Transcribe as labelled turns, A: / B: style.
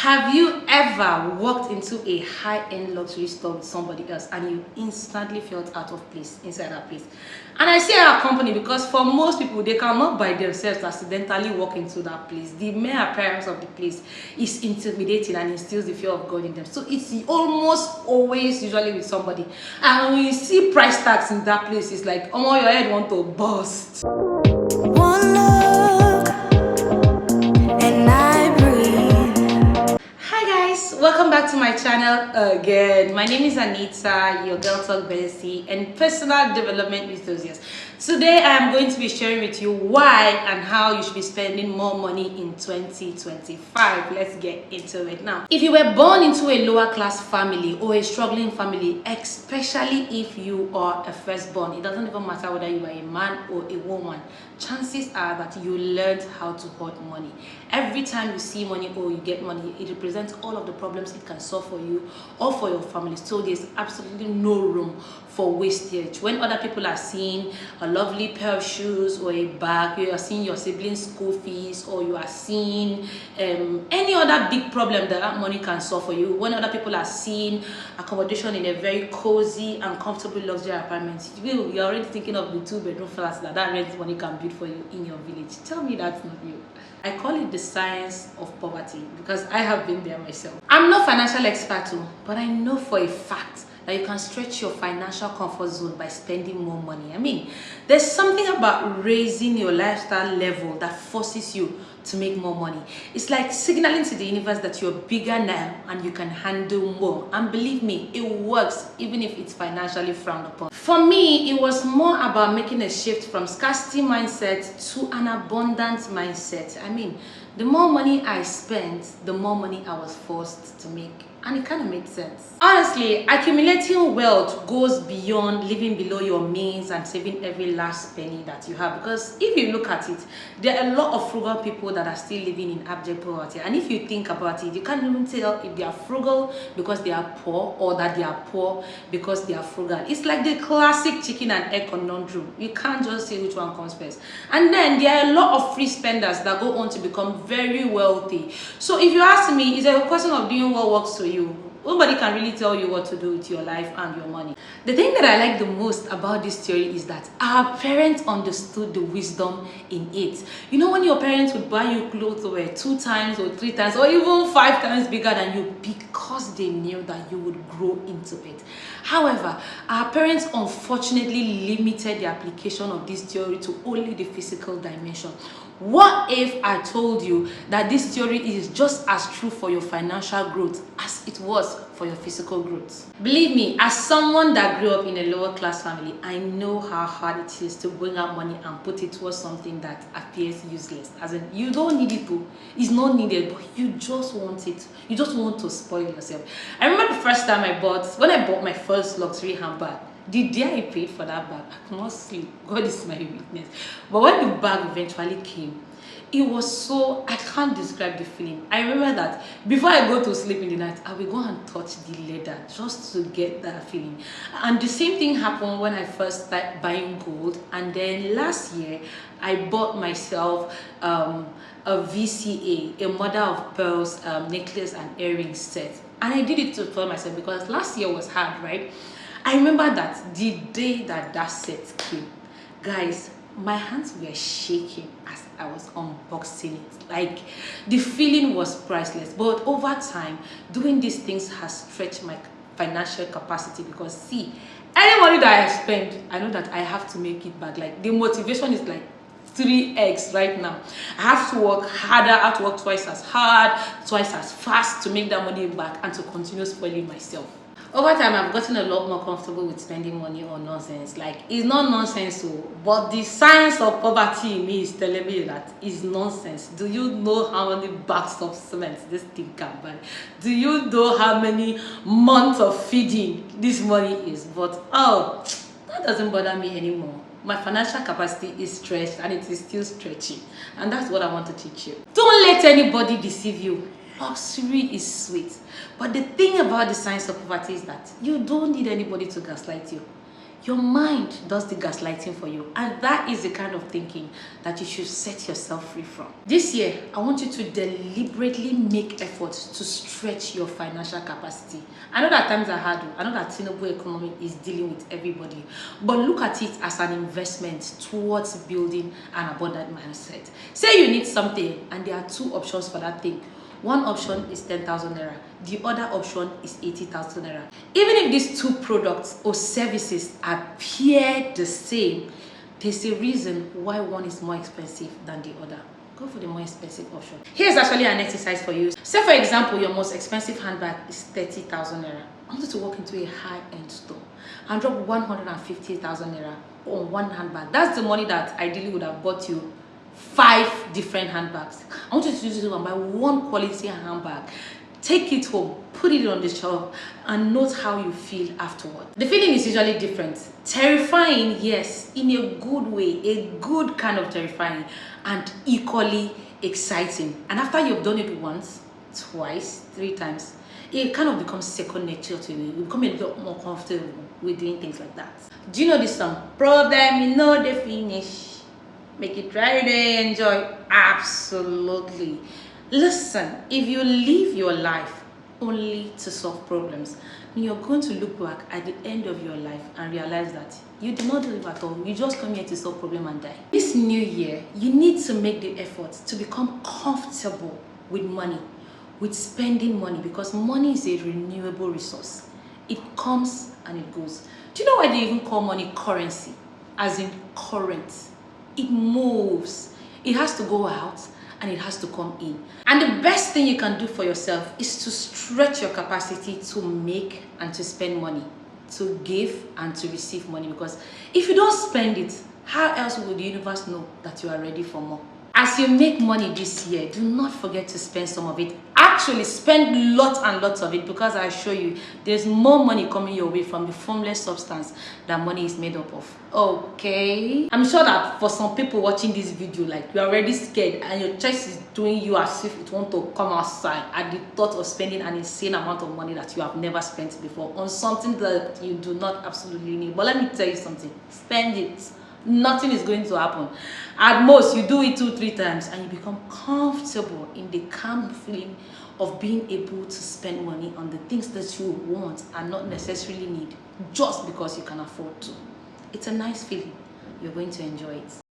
A: Have you ever walked into a high-end luxury store with somebody else and you instantly felt out of place inside that place? And I say our company because for most people, they cannot by themselves accidentally walk into that place. The mere appearance of the place is intimidating and instills the fear of God in them. So it's almost always usually with somebody. And when you see price tags in that place, it's like, oh, your head want to burst.
B: One look and I breathe.
A: Hi guys, welcome back to my channel again. My name is Anita, your girl talk bestie and personal development enthusiast. Today I am going to be sharing with you why and how you should be spending more money in 2025. Let's get into it now. If you were born into a lower class family or a struggling family, especially if you are a firstborn, it doesn't even matter whether you are a man or a woman, chances are that you learned how to hoard money. Every time you see money or you get money, it represents all of the problems it can solve for you or for your family. So there's absolutely no room for wastage. When other people are seeing a lovely pair of shoes or a bag, you are seeing your siblings' school fees, or you are seeing any other big problem that money can solve for you. When other people are seeing accommodation in a very cozy and comfortable luxury apartment, you're already thinking of the 2-bedroom flats that rent money can build for you in your village. Tell me that's not you. I call it the science of poverty because I have been there myself. I'm no financial expert, but I know for a fact that you can stretch your financial comfort zone by spending more money. I mean, there's something about raising your lifestyle level that forces you to make more money. It's like signaling to the universe that you're bigger now and you can handle more. And believe me, it works even if it's financially frowned upon. For me, it was more about making a shift from scarcity mindset to an abundant mindset. I mean, the more money I spent, the more money I was forced to make. And it kind of made sense. Honestly, accumulating wealth goes beyond living below your means and saving every last penny that you have. Because if you look at it, there are a lot of frugal people that are still living in abject poverty. And if you think about it, you can't even tell if they are frugal because they are poor or that they are poor because they are frugal. It's like the classic chicken and egg conundrum. You can't just say which one comes first. And then there are a lot of free spenders that go on to become very wealthy. So if you ask me, it's a question of doing what works for you. Nobody can really tell you what to do with your life and your money. The thing that I like the most about this theory is that our parents understood the wisdom in it. You know, when your parents would buy you clothes that were 2 times or 3 times or even 5 times bigger than you because they knew that you would grow into it. However, our parents unfortunately limited the application of this theory to only the physical dimension. What if I told you that this theory is just as true for your financial growth as it was for your physical growth? Believe me, as someone that grew up in a lower class family, I know how hard it is to bring out money and put it towards something that appears useless. As in, you don't need it to, it's not needed, but you just want it. You just want to spoil yourself. I remember the first time when I bought my first luxury handbag. The day I paid for that bag, I could not sleep. God is my witness. But when the bag eventually came, it was so, I can't describe the feeling. I remember that before I go to sleep in the night, I will go and touch the leather just to get that feeling. And the same thing happened when I first started buying gold. And then last year, I bought myself a VCA, a mother of pearls necklace and earring set. And I did it to tell myself because last year was hard, right? I remember that the day that set came, guys, my hands were shaking as I was unboxing it. Like, the feeling was priceless. But over time, doing these things has stretched my financial capacity because, see, any money that I spend, I know that I have to make it back. Like, the motivation is like 3x right now. I have to work harder, I have to work twice as hard, twice as fast to make that money back and to continue spoiling myself. Over time, I've gotten a lot more comfortable with spending money on nonsense. Like, it's not nonsense, but the science of poverty in me is telling me that it's nonsense. Do you know how many bags of cement this thing can buy? Do you know how many months of feeding this money is? But oh, that doesn't bother me anymore. My financial capacity is stretched and it is still stretching. And that's what I want to teach you. Don't let anybody deceive you. Luxury is sweet, but the thing about the science of poverty is that you don't need anybody to gaslight you. Your mind does the gaslighting for you, and that is the kind of thinking that you should set yourself free from. This year, I want you to deliberately make efforts to stretch your financial capacity. I know that times are hard. I know that Tinubu economy is dealing with everybody, but look at it as an investment towards building an abundant mindset. Say you need something, and there are two options for that thing. One option is 10,000 naira. The other option is 80,000 naira. Even if these two products or services appear the same, there's a reason why one is more expensive than the other. Go for the more expensive option. Here's actually an exercise for you. Say for example, your most expensive handbag is 30,000 naira. I want you to walk into a high-end store and drop 150,000 naira on one handbag. That's the money that ideally would have bought you 5 different handbags. I want you to use it and buy one quality handbag. Take it home, put it on the shelf, and note how you feel afterward. The feeling is usually different. Terrifying, yes, in a good way, a good kind of terrifying, and equally exciting. And after you've done it once, twice, 3 times, it kind of becomes second nature to you. You become a lot more comfortable with doing things like that. Do you know this song? Problem, you know the finish. Make it try to enjoy. Absolutely. Listen, if you live your life only to solve problems, you're going to look back at the end of your life and realize that you did not live at all. You just come here to solve problem and die. This new year, you need to make the effort to become comfortable with money, with spending money, because money is a renewable resource. It comes and it goes. Do you know why they even call money currency? As in current. It moves. It has to go out and it has to come in. And the best thing you can do for yourself is to stretch your capacity to make and to spend money, to give and to receive money. Because if you don't spend it, how else would the universe know that you are ready for more? As you make money this year, do not forget to spend some of it. Actually, spend lots and lots of it, because I assure you, there's more money coming your way from the formless substance that money is made up of. Okay? I'm sure that for some people watching this video, like, you're already scared and your chest is doing you as if it wants to come outside at the thought of spending an insane amount of money that you have never spent before on something that you do not absolutely need. But let me tell you something. Spend it. Nothing is going to happen. At most, you do it 2-3 times and you become comfortable in the calm feeling of being able to spend money on the things that you want and not necessarily need, just because you can afford to. It's a nice feeling. You're going to enjoy it.